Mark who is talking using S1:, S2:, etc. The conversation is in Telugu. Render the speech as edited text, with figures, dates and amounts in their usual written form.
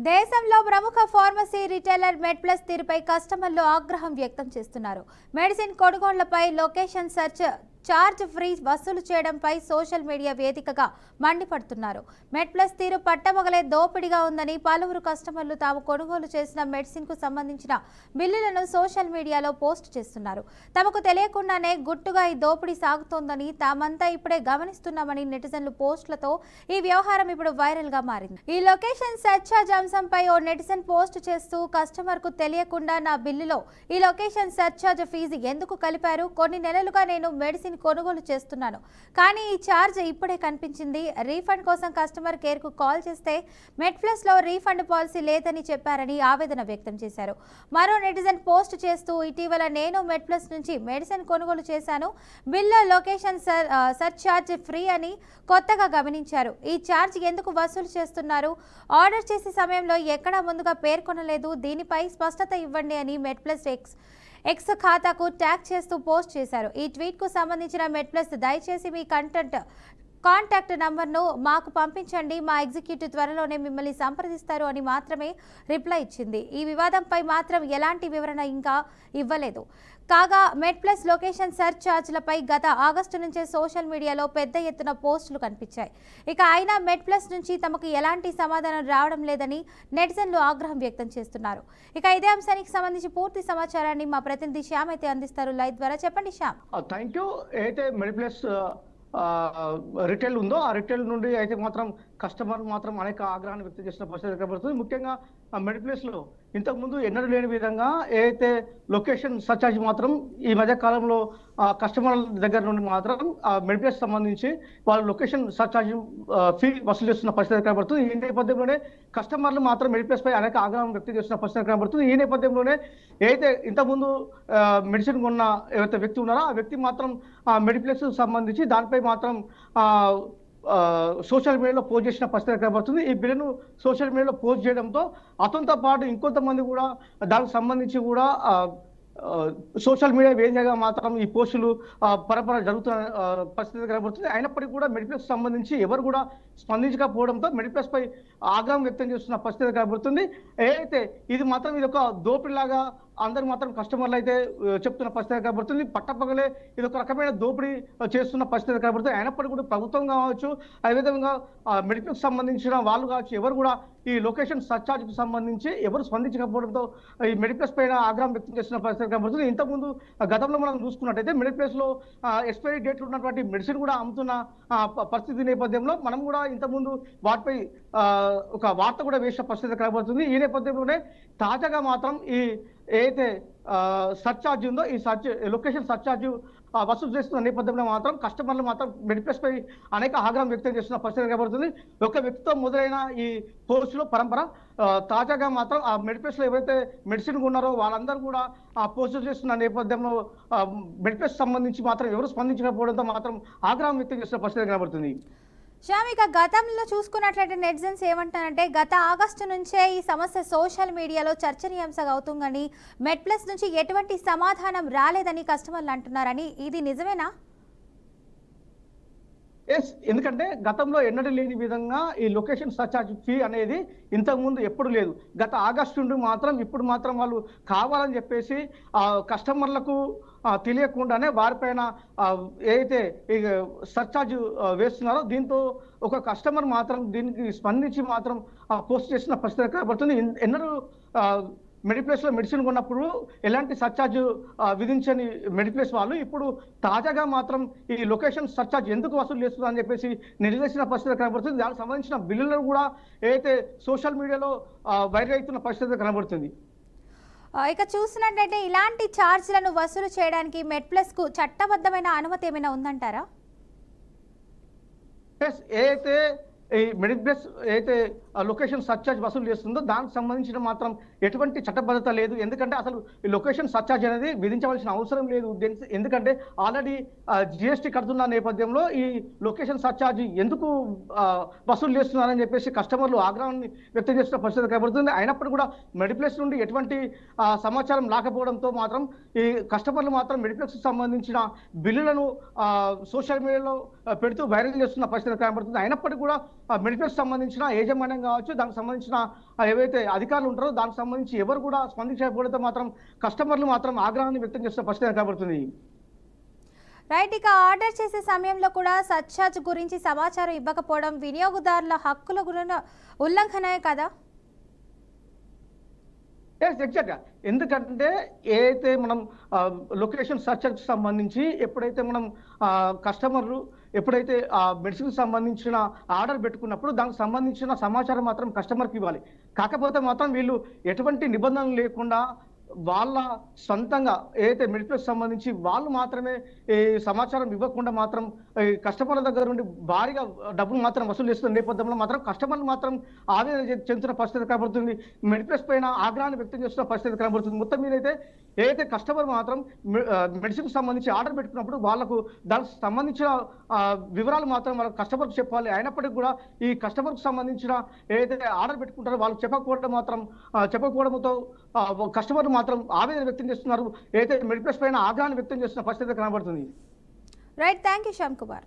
S1: దేశంలో ప్రముఖ ఫార్మసీ రిటైలర్ మెడ్ప్లస్ తీరుపై కస్టమర్లు ఆగ్రహం వ్యక్తం చేస్తున్నారు. మెడిసిన్ కొనుగోళ్లపై లొకేషన్ సెర్చ్ చార్జ్ ఫ్రీ వసూలు చేయడంపై సోషల్ మీడియా వేదికగా మండిపడుతున్నారు. మెడ్ప్లస్ తీరు పట్టమొగలే దోపిడిగా ఉందని పలువురు కస్టమర్లు తాము కొనుగోలు చేసిన మెడిసిన్ కు సంబంధించిన బిల్లులను సోషల్ మీడియాలో పోస్ట్ చేస్తున్నారు. తమకు తెలియకుండానే గుట్టుగా ఈ దోపిడీ సాగుతోందని తామంతా ఇప్పుడే గమనిస్తున్నామని నెటిజన్లు పోస్టులతో ఈ వ్యవహారం ఇప్పుడు వైరల్ గా మారింది. ఈ లొకేషన్ సెర్చ్ చార్జ్ అంశంపై ఓ నెటిజన్ పోస్ట్ చేస్తూ కస్టమర్ కు తెలియకుండా నా బిల్లులో ఈ లొకేషన్ సెర్చ్ చార్జ్ ఫీజు ఎందుకు కలిపారు? కొన్ని నెలలుగా నేను మెడిసిన్ కొనుగోలు చేస్తున్నాను, కానీ ఈ ఛార్జ్ ఇప్పుడే కనిపించింది. రీఫండ్ కోసం కస్టమర్ కేర్ కు కాల్ చేస్తే మెడ్ప్లస్ లో రీఫండ్ పాలసీ లేదని చెప్పారని ఆవేదన వ్యక్తం చేశారు. మరో నెటిజన్ పోస్ట్ చేస్తూ ఇటీవల నేను మెడ్ప్లస్ నుంచి మెడిసిన్ కొనుగోలు చేశాను, బిల్లో లొకేషన్ సెర్చ్ ఛార్జ్ ఫ్రీ అని కొత్తగా గమనించారు. ఈ ఛార్జ్ ఎందుకు వసూలు చేస్తున్నారు? ఆర్డర్ చేసే సమయంలో ఎక్కడా ముందుగా పేర్కొనలేదు, దీనిపై స్పష్టత ఇవ్వండి అని మెడ్ప్లస్ ఎక్స్ ఖాతాకు ట్యాగ్ చేస్తూ పోస్ట్ చేశారు. ఈ ట్వీట్ కు సంబంధించిన మెడ్ప్లస్ దయచేసి మీ కాంటాక్ట్ నంబర్ను మాకు పంపించండి, మా ఎగ్జిక్యూటివ్ త్వరలోనే మిమ్మల్ని సంప్రదిస్తారు అని మాత్రమే రిప్లై ఇచ్చింది. ఈ వివాదంపై మాత్రం ఎలాంటి వివరణ ఇంకా ఇవ్వలేదు. కాగా మెడ్ప్లస్ లొకేషన్ సెర్చ్ ఛార్జ్లపై గత ఆగస్టు నుంచే సోషల్ మీడియాలో పెద్ద ఎత్తున పోస్టులు కనిపించాయి. ఇక అయినా మెడ్ప్లస్ నుంచి తమకు ఎలాంటి సమాధానం రావడం లేదని నెటిజన్లు ఆగ్రహం వ్యక్తం చేస్తున్నారు. ఇక ఇదే అంశానికి సంబంధించి పూర్తి సమాచారాన్ని మా ప్రతినిధి శ్యామ్ అయితే అందిస్తారు లైవ్ ద్వారా. చెప్పండి శ్యామ్.
S2: Thank you. అయితే మెడ్ప్లస్ రిటైల్ ఉందో ఆ రిటైల్ నుండి అయితే మాత్రం కస్టమర్ మాత్రం అనేక ఆగ్రహాన్ని వ్యక్తం చేసిన పరిస్థితి కనబడుతుంది. ముఖ్యంగా మెడ్ప్లస్ లో ఇంతకుముందు ఎన్నడూ లేని విధంగా ఏదైతే లొకేషన్ సర్చ్ చార్జ్ మాత్రం ఈ మధ్య కాలంలో కస్టమర్ల దగ్గర నుండి మాత్రం మెడ్ప్లస్ సంబంధించి వాళ్ళు లొకేషన్ సర్చ్ చార్జ్ ఫీ వసూలు చేస్తున్న పరిస్థితి కనబడుతుంది. ఈ నేపథ్యంలోనే కస్టమర్లు మాత్రం మెడ్ప్లస్ పై అనేక ఆగ్రహం వ్యక్తం చేస్తున్న పరిస్థితి కనబడుతుంది. ఈ నేపథ్యంలోనే ఏదైతే ఇంతకుముందు మెడిసిన్ కొన్న ఏవైతే వ్యక్తి ఉన్నారో ఆ వ్యక్తి మాత్రం మెడ్ప్లస్ సంబంధించి దానిపై మాత్రం సోషల్ మీడియాలో పోస్ట్ చేసిన పరిస్థితి కనబడుతుంది. ఈ బిల్లును సోషల్ మీడియాలో పోస్ట్ చేయడంతో అతనితో పాటు ఇంకొంతమంది కూడా దానికి సంబంధించి కూడా సోషల్ మీడియా వేదికగా మాత్రం ఈ పోస్టులు పరపర జరుగుతున్న పరిస్థితి కనబడుతుంది. అయినప్పటికీ కూడా మెడ్ప్లస్ సంబంధించి ఎవరు కూడా స్పందించకపోవడంతో మెడ్ప్లస్ పై ఆగ్రహం వ్యక్తం చేస్తున్న పరిస్థితి కనబడుతుంది. ఏదైతే ఇది మాత్రం ఇది ఒక దోపిడిలాగా అందరు మాత్రం కస్టమర్లు అయితే చెప్తున్న పరిస్థితి కనబడుతుంది. పట్టపగలే ఇది ఒక రకమైన దోపిడీ చేస్తున్న పరిస్థితి కనబడుతుంది. అయినప్పటికీ కూడా ప్రభుత్వం కావచ్చు, అదేవిధంగా మెడికల్కి సంబంధించిన వాళ్ళు కావచ్చు, ఎవరు కూడా ఈ లొకేషన్ సర్చ్ చార్జ్కి సంబంధించి ఎవరు స్పందించకపోవడంతో ఈ మెడిప్లస్ పైన ఆగ్రహం వ్యక్తం చేస్తున్న పరిస్థితి కనబడుతుంది. ఇంతకుముందు గతంలో మనం చూసుకున్నట్టయితే మెడిప్లస్ లో ఎక్స్పైరీ డేట్ ఉన్నటువంటి మెడిసిన్ కూడా అమ్ముతున్న పరిస్థితి నేపథ్యంలో మనం కూడా ఇంతకుముందు వాటిపై ఒక వార్త కూడా వేసిన పరిస్థితి కనబడుతుంది. ఈ నేపథ్యంలోనే తాజాగా మాత్రం ఈ ఏదైతే సర్చ్ ఛార్జ్ ఉందో ఈ లొకేషన్ సర్చ్ ఛార్జ్ వసూలు చేస్తున్న నేపథ్యంలో మాత్రం కస్టమర్లు మాత్రం మెడ్ప్లస్ పై అనేక ఆగ్రహం వ్యక్తం చేస్తున్న పరిస్థితి కనబడుతుంది. ఒక వ్యక్తితో మొదలైన ఈ పోస్టులో పరంపర తాజాగా మాత్రం ఆ మెడ్ప్లస్ లో ఎవరైతే మెడిసిన్ ఉన్నారో వాళ్ళందరూ కూడా ఆ పోస్టులు చేస్తున్న నేపథ్యంలో మెడ్ప్లస్ సంబంధించి మాత్రం ఎవరు స్పందించకపోవడంతో మాత్రం ఆగ్రహం వ్యక్తం చేస్తున్న పరిస్థితి కనబడుతుంది.
S1: శ్యామ్, ఇక గతంలో చూసుకున్నట్లయితే నెటిజన్స్ ఏమంటారంటే గత ఆగస్టు నుంచే ఈ సమస్య సోషల్ మీడియాలో చర్చనీయాంశంగా అవుతుందని, మెడ్ప్లస్ నుంచి ఎటువంటి సమాధానం రాలేదని కస్టమర్లు అంటున్నారని. ఇది నిజమేనా?
S2: ఎస్, ఎందుకంటే గతంలో ఎన్నడూ లేని విధంగా ఈ లొకేషన్ సర్చ్ చార్జ్ ఫీ అనేది ఇంతకుముందు ఎప్పుడు లేదు. గత ఆగస్టు నుండి మాత్రం ఇప్పుడు మాత్రం వాళ్ళు కావాలని చెప్పేసి కస్టమర్లకు తెలియకుండానే వారిపైన ఏదైతే ఈ సర్చ్ చార్జ్ వేస్తున్నారో దీంతో ఒక కస్టమర్ మాత్రం దీనికి స్పందించి మాత్రం పోస్ట్ చేసిన పరిస్థితి కనబడుతుంది. ఎన్నడూ మెడిప్లస్ లో మెడిసిన్ కొన్నప్పుడు ఎలాంటి సర్చ్ చార్జ్ విధించని మెడిప్లస్ వాళ్ళు ఇప్పుడు తాజాగా మాత్రం ఈ లొకేషన్ సర్చ్ చార్జ్ ఎందుకు వసూలు చేస్తుందని అని చెప్పేసి నిలదీసిన పరిస్థితి కనబడుతుంది. దానికి సంబంధించిన బిల్లులను కూడా ఏదైతే సోషల్ మీడియాలో వైరల్ అవుతున్న పరిస్థితి కనబడుతుంది.
S1: ఇక చూసినట్లయితే ఇలాంటి ఛార్జీలను వసూలు చేయడానికి మెడ్ప్లస్ కు చట్టబద్ధమైన అనుమతి ఏమైనా ఉందంటారా?
S2: ఏదైతే ఈ మెడిప్లస్ ఏదైతే లొకేషన్ సర్చ్ చార్జ్ వసూలు చేస్తుందో దానికి సంబంధించిన మాత్రం ఎటువంటి చట్టబద్ధత లేదు. ఎందుకంటే అసలు ఈ లొకేషన్ సర్చ్ చార్జ్ అనేది విధించవలసిన అవసరం లేదు. ఎందుకంటే ఆల్రెడీ జిఎస్టీ కడుతున్న నేపథ్యంలో ఈ లొకేషన్ సర్చ్ చార్జ్ ఎందుకు వసూలు చేస్తున్నారని చెప్పేసి కస్టమర్లు ఆగ్రహాన్ని వ్యక్తం చేస్తున్న పరిస్థితి కనబడుతుంది. అయినప్పుడు కూడా మెడిప్లస్ నుండి ఎటువంటి సమాచారం లేకపోవడంతో మాత్రం ఈ కస్టమర్లు మాత్రం మెడిప్లస్ సంబంధించిన బిల్లులను సోషల్ మీడియాలో పెడుతూ వైరల్ చేస్తున్న పరిస్థితి కనబడుతుంది. అయినప్పటికీ కూడా మెడికల్స్ సంబంధించిన యాజమాన్యం కావచ్చు, దానికి సంబంధించిన ఏవైతే అధికారులు ఉంటారో దానికి సంబంధించి ఎవరు కూడా స్పందించకపోతే మాత్రం కస్టమర్లు మాత్రం ఆగ్రహాన్ని వ్యక్తం చేస్తున్న పరిస్థితి కనబడుతుంది.
S1: రైట్, ఇక ఆర్డర్ చేసే సమయంలో కూడా సర్చార్జ్ గురించి సమాచారం ఇవ్వకపోవడం వినియోగదారుల హక్కుల గురించి ఉల్లంఘనే కదా?
S2: ఎగ్జాక్ట్గా. ఎందుకంటే ఏదైతే మనం లొకేషన్ సర్చ్ సంబంధించి ఎప్పుడైతే మనం కస్టమర్లు ఎప్పుడైతే మెడిసిన్ సంబంధించిన ఆర్డర్ పెట్టుకున్నప్పుడు దానికి సంబంధించిన సమాచారం మాత్రం కస్టమర్కి ఇవ్వాలి. కాకపోతే మాత్రం వీళ్ళు ఎటువంటి నిబంధనలు లేకుండా వాళ్ళ సొంతంగా ఏదైతే మెడికల్స్ సంబంధించి వాళ్ళు మాత్రమే ఈ సమాచారం ఇవ్వకుండా మాత్రం ఈ కస్టమర్ల దగ్గర నుండి భారీగా డబ్బులు మాత్రం వసూలు చేస్తున్న నేపథ్యంలో మాత్రం కస్టమర్లు మాత్రం ఆవేదన చెందుతున్న పరిస్థితి కనబడుతుంది. మెడికల్స్ పైన ఆగ్రహాన్ని వ్యక్తం చేస్తున్న పరిస్థితి కనబడుతుంది. మొత్తం మీదైతే ఏదైతే కస్టమర్ మాత్రం మెడిసిన్ సంబంధించి ఆర్డర్ పెట్టుకున్నప్పుడు వాళ్ళకు దానికి సంబంధించిన వివరాలు మాత్రం వాళ్ళ కస్టమర్కి చెప్పాలి. అయినప్పటికీ కూడా ఈ కస్టమర్కి సంబంధించిన ఏదైతే ఆర్డర్ పెట్టుకుంటారో వాళ్ళు చెప్పకపోవడంతో కస్టమర్ మాత్రం ఆవేదన వ్యక్తం చేస్తున్నారు. ఏదైతే మెడికల్స్ పైన ఆగ్రహాన్ని వ్యక్తం చేస్తున్న పరిస్థితి కనబడుతుంది.
S1: Right, thank you Shyam Kumar.